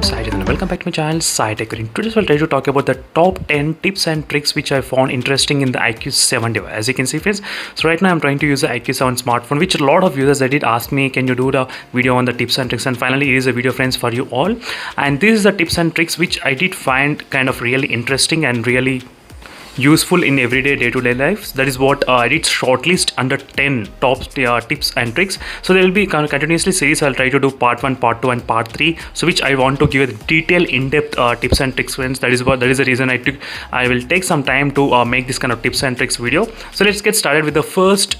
Sai and welcome back to my channel Sai Tech. In today's I'll try to talk about the top 10 tips and tricks which I found interesting in the IQ7 device. As you can see friends, so right now I'm trying to use the IQ7 smartphone, which a lot of users did ask me, can you do the video on the tips and tricks, and finally it is a video friends for you all. And this is the tips and tricks which I did find kind of really interesting and really useful in everyday day-to-day lives. That is what I did shortlist under 10 top tips and tricks. So there will be continuously series. I'll try to do part 1, part 2 and part 3, so which I want to give a detailed in-depth tips and tricks friends. That is the reason I will take some time to make this kind of tips and tricks video. So let's get started with the first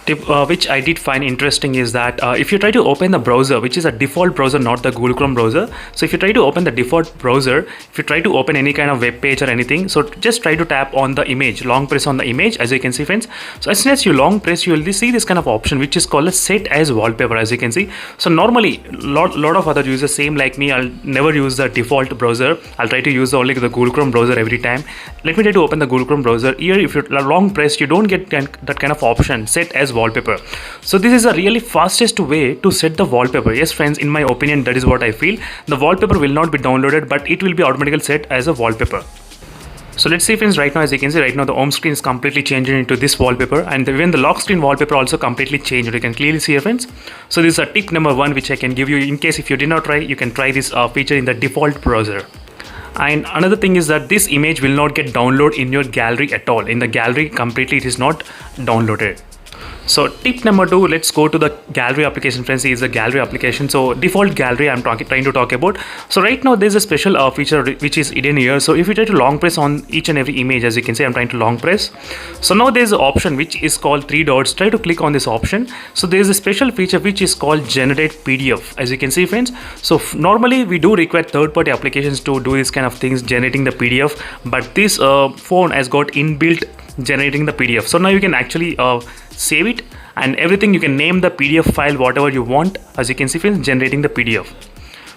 tip which I did find interesting is that if you try to open the browser, which is a default browser, not the Google Chrome browser. So if you try to open the default browser, if you try to open any kind of web page or anything, so just try to tap on the image, long press on the image, as you can see friends. So as soon as you long press, you will see this kind of option which is called a set as wallpaper, as you can see. So normally lot of other users, same like me, I'll never use the default browser. I'll try to use only the Google Chrome browser every time. Let me try to open the Google Chrome browser. Here if you long press, you don't get that kind of option, set as wallpaper. So this is a really fastest way to set the wallpaper. Yes friends, in my opinion, that is what I feel. The wallpaper will not be downloaded, but it will be automatically set as a wallpaper. So let's see friends, right now as you can see, right now the home screen is completely changing into this wallpaper, and even the lock screen wallpaper also completely changed. You can clearly see here friends. So this is a tip number 1 which I can give you in case if you did not try, you can try this feature in the default browser. And another thing is that this image will not get downloaded in your gallery at all. In the gallery completely it is not downloaded. So tip number 2, let's go to the gallery application friends. Is the gallery application. So default gallery I'm trying to talk about. So right now there's a special feature which is hidden here. So if you try to long press on each and every image, as you can see, I'm trying to long press. So now there's an option which is called 3 dots. Try to click on this option. So there's a special feature which is called generate PDF, as you can see friends. So normally we do require third-party applications to do this kind of things, generating the PDF, but this phone has got inbuilt generating the PDF. So now you can actually save it and everything. You can name the PDF file whatever you want, as you can see friends, generating the PDF.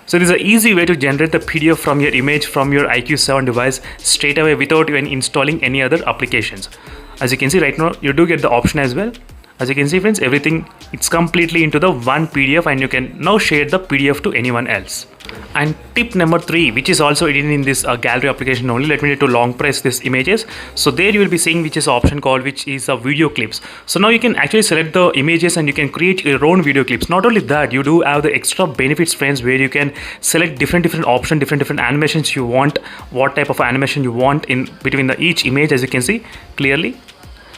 So this is an easy way to generate the PDF from your image from your IQ7 device straight away without even installing any other applications. As you can see right now, you do get the option as well. As you can see friends, everything, it's completely into the one PDF, and you can now share the PDF to anyone else. And tip number 3, which is also hidden in this gallery application only. Let me need to long press these images. So there you will be seeing which is option called, which is video clips. So now you can actually select the images and you can create your own video clips. Not only that, you do have the extra benefits friends, where you can select different options, different animations you want, what type of animation you want in between each image, as you can see clearly.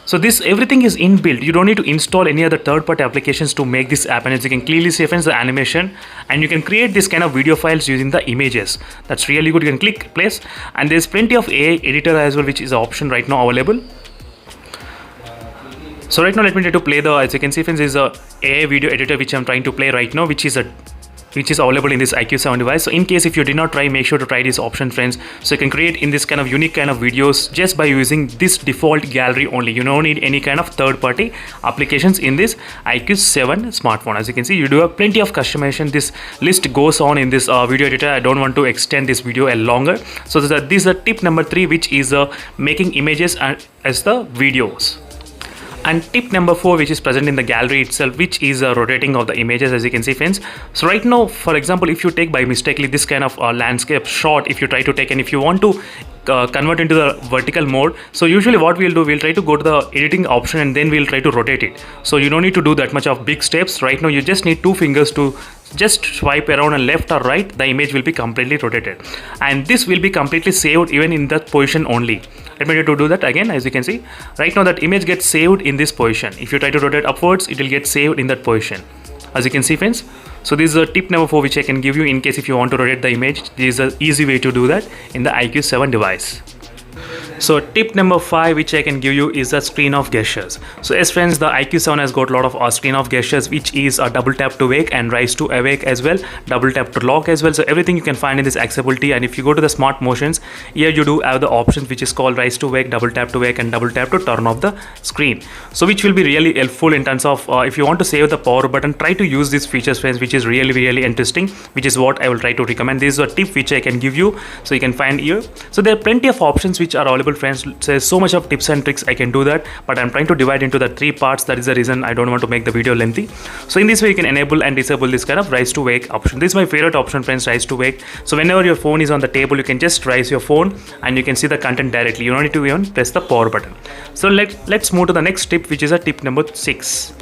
So this everything is inbuilt. You don't need to install any other third-party applications to make this happen. As you can clearly see friends, the animation, and you can create this kind of video files using the images. That's really good. You can click place, and there's plenty of AI editor as well, which is an option right now available. So right now let me try to play the, as you can see friends, is a AI video editor which I'm trying to play right now, which is available in this IQ7 device. So in case if you did not try, make sure to try this option friends. So you can create in this kind of unique kind of videos just by using this default gallery only. You don't need any kind of third-party applications in this IQ7 smartphone. As you can see, you do have plenty of customization. This list goes on in this video editor. I don't want to extend this video a longer. So this is a tip number 3, which is making images as the videos. And tip number 4, which is present in the gallery itself, which is rotating of the images, as you can see friends. So right now, for example, if you take by mistakenly this kind of landscape shot, if you try to take, and if you want to convert into the vertical mode, so usually what we'll do, we'll try to go to the editing option and then we'll try to rotate it. So you don't need to do that much of big steps. Right now you just need 2 fingers to just swipe around and left or right, the image will be completely rotated, and this will be completely saved even in that position only. Let me try to do that again. As you can see right now, that image gets saved in this position. If you try to rotate upwards, it will get saved in that position, as you can see friends. So this is a tip number 4 which I can give you in case if you want to rotate the image. This is an easy way to do that in the IQ7 device. So tip number 5 which I can give you is the screen off gestures. So yes friends, the IQ7 has got a lot of screen off gestures, which is a double tap to wake and rise to awake as well, double tap to lock as well. So everything you can find in this accessibility. And if you go to the smart motions, here you do have the options which is called rise to wake, double tap to wake, and double tap to turn off the screen. So which will be really helpful in terms of if you want to save the power button, try to use these features friends, which is really interesting, which is what I will try to recommend. This is a tip which I can give you, so you can find here. So there are plenty of options which are available, friends. There's so much of tips and tricks I can do that, but I'm trying to divide into the 3 parts. That is the reason I don't want to make the video lengthy. So in this way you can enable and disable this kind of rise to wake option. This is my favorite option, friends, rise to wake. So whenever your phone is on the table, you can just raise your phone and you can see the content directly. You don't need to even press the power button. So let's move to the next tip, which is a tip number 6.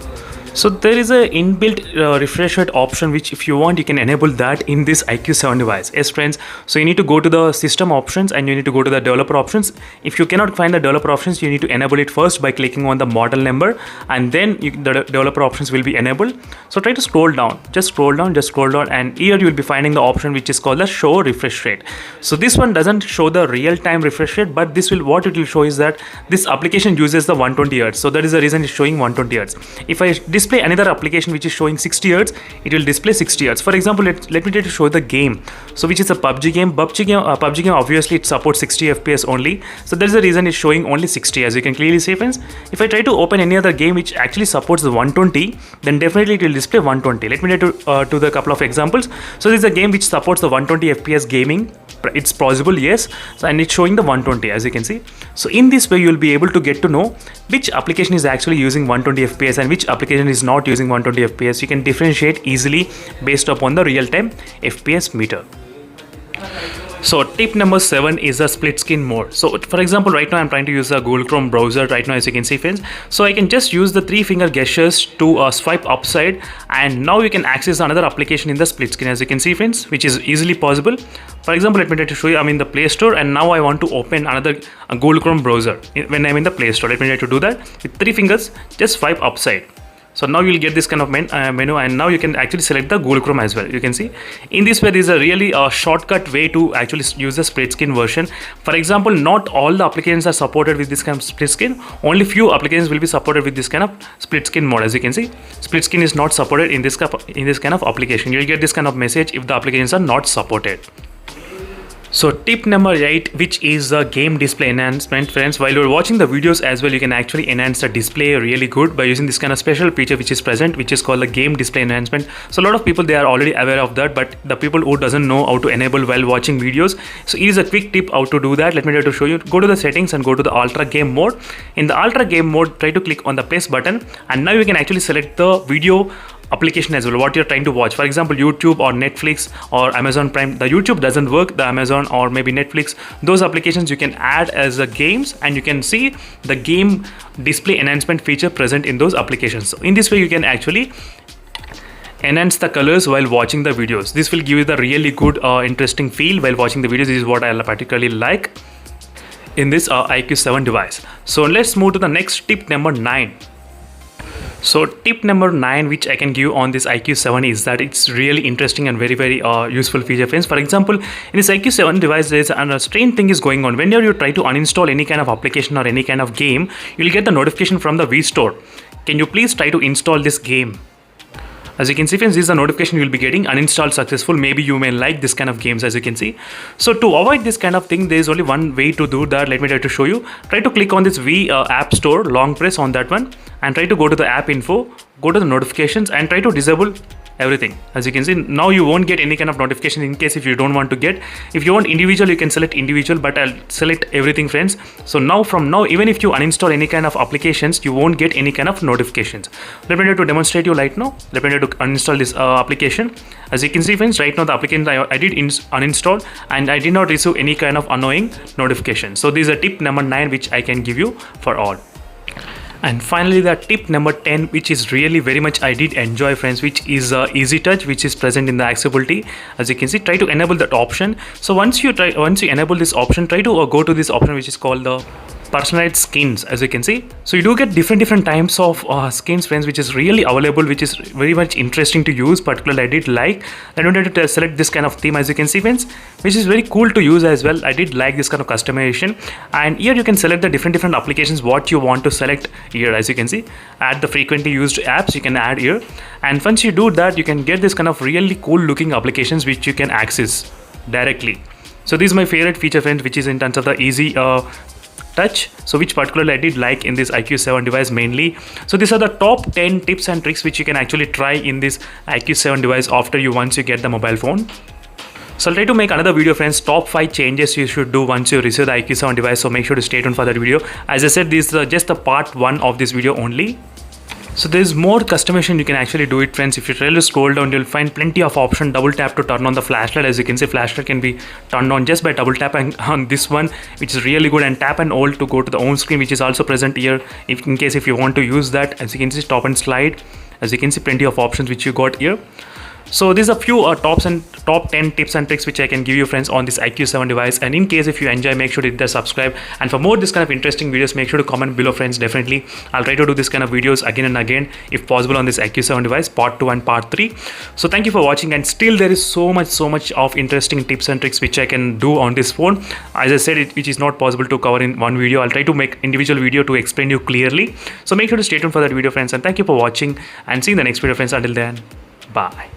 So there is a inbuilt refresh rate option, which if you want you can enable that in this IQ7 device. Yes, friends, so you need to go to the system options and you need to go to the developer options. If you cannot find the developer options, you need to enable it first by clicking on the model number, and then the developer options will be enabled. So try to scroll down, just scroll down, and here you will be finding the option which is called the show refresh rate. So this one doesn't show the real-time refresh rate, but this will, what it will show is that this application uses the 120 Hz. So that is the reason it's showing 120 Hz. If I display another application which is showing 60 Hz, it will display 60 Hz. For example, let me try to show the game. So which is a PUBG game. PUBG game obviously it supports 60 FPS only. So that is the reason it's showing only 60, as you can clearly see, friends. If I try to open any other game which actually supports the 120, then definitely it will display 120. Let me try to do the couple of examples. So this is a game which supports the 120 FPS gaming. It's possible, yes, so, and it's showing the 120, as you can see. So in this way you will be able to get to know which application is actually using 120 FPS and which application is not using 120 FPS. You can differentiate easily based upon the real-time FPS meter. So tip number 7 is a split screen mode. So for example, right now I'm trying to use a Google Chrome browser right now, as you can see, friends. So I can just use the 3-finger gestures to swipe upside, and now you can access another application in the split screen, as you can see, friends, which is easily possible. For example, let me try to show you. I'm in the Play Store and now I want to open another Google Chrome browser when I'm in the Play Store. Let me try to do that with 3 fingers, just swipe upside. So now you'll get this kind of menu, and now you can actually select the Google Chrome as well. You can see in this way there is a really shortcut way to actually use the split screen version. For example, not all the applications are supported with this kind of split screen. Only few applications will be supported with this kind of split screen mode. As you can see, split screen is not supported in this kind of application. You'll get this kind of message if the applications are not supported. So tip number 8, which is the game display enhancement, friends. While you're watching the videos as well, you can actually enhance the display really good by using this kind of special feature which is present, which is called the game display enhancement. So a lot of people, they are already aware of that, but the people who doesn't know how to enable while watching videos, so it is a quick tip how to do that. Let me try to show you. Go to the settings and go to the ultra game mode. In the ultra game mode, try to click on the plus button, and now you can actually select the video application as well, what you're trying to watch. For example, YouTube or Netflix or Amazon Prime. The YouTube doesn't work, the Amazon or maybe Netflix, those applications you can add as the games, and you can see the game display enhancement feature present in those applications. So in this way you can actually enhance the colors while watching the videos. This will give you the really good interesting feel while watching the videos. This is what I particularly like in this IQ7 device. So let's move to the next tip, number 9. So tip number 9 which I can give on this IQ7 is that it's really interesting and very useful feature, friends. For example, in this IQ7 device, there's a strange thing is going on. Whenever you try to uninstall any kind of application or any kind of game, you'll get the notification from the vStore. Can you please try to install this game? As you can see, friends, this is a notification you will be getting, uninstalled successful. Maybe you may like this kind of games, as you can see. So to avoid this kind of thing, there is only one way to do that. Let me try to show you. Try to click on this App Store, long press on that one, and try to go to the app info, go to the notifications, and try to disable everything. As you can see, now you won't get any kind of notification in case if you don't want to get. If you want individual, you can select individual, but I'll select everything, friends. So now from now, even if you uninstall any kind of applications, you won't get any kind of notifications. Let me try to demonstrate you right now. Let me try to uninstall this application. As you can see, friends, right now the application I did uninstall, and I did not receive any kind of annoying notification. So this is a tip number 9 which I can give you for all. And finally, the tip number 10, which is really very much I did enjoy, friends, which is easy touch, which is present in the accessibility. As you can see, try to enable that option. So once you enable this option, try to go to this option which is called the personalized skins. As you can see, so you do get different types of skins, friends, which is really available, which is very much interesting to use. Particularly I did like, I don't have to select this kind of theme, as you can see, friends, which is very cool to use as well. I did like this kind of customization, and here you can select the different applications what you want to select here. As you can see, add the frequently used apps you can add here, and once you do that, you can get this kind of really cool looking applications which you can access directly. So this is my favorite feature, friends, which is in terms of the easy touch, so which particularly I did like in this IQ7 device mainly. So these are the top 10 tips and tricks which you can actually try in this IQ7 device once you get the mobile phone. So I'll try to make another video, friends, top 5 changes you should do once you receive the IQ7 device. So make sure to stay tuned for that video. As I said, this is just the part 1 of this video only. So there's more customization you can actually do it, friends. If you really scroll down, you'll find plenty of options. Double tap to turn on the flashlight. As you can see, flashlight can be turned on just by double tapping on this one, which is really good, and tap and hold to go to the home screen, which is also present here in case if you want to use that. As you can see, stop and slide. As you can see, plenty of options which you got here. So these are few top 10 tips and tricks which I can give you, friends, on this IQ7 device. And in case if you enjoy, make sure to hit the subscribe, and for more this kind of interesting videos, make sure to comment below, friends. Definitely I'll try to do this kind of videos again and again if possible on this IQ7 device, part 2 and part 3. So thank you for watching, and still there is so much of interesting tips and tricks which I can do on this phone. As I said, which is not possible to cover in one video. I'll try to make individual video to explain you clearly. So make sure to stay tuned for that video, friends, and thank you for watching, and see you in the next video, friends. Until then, bye.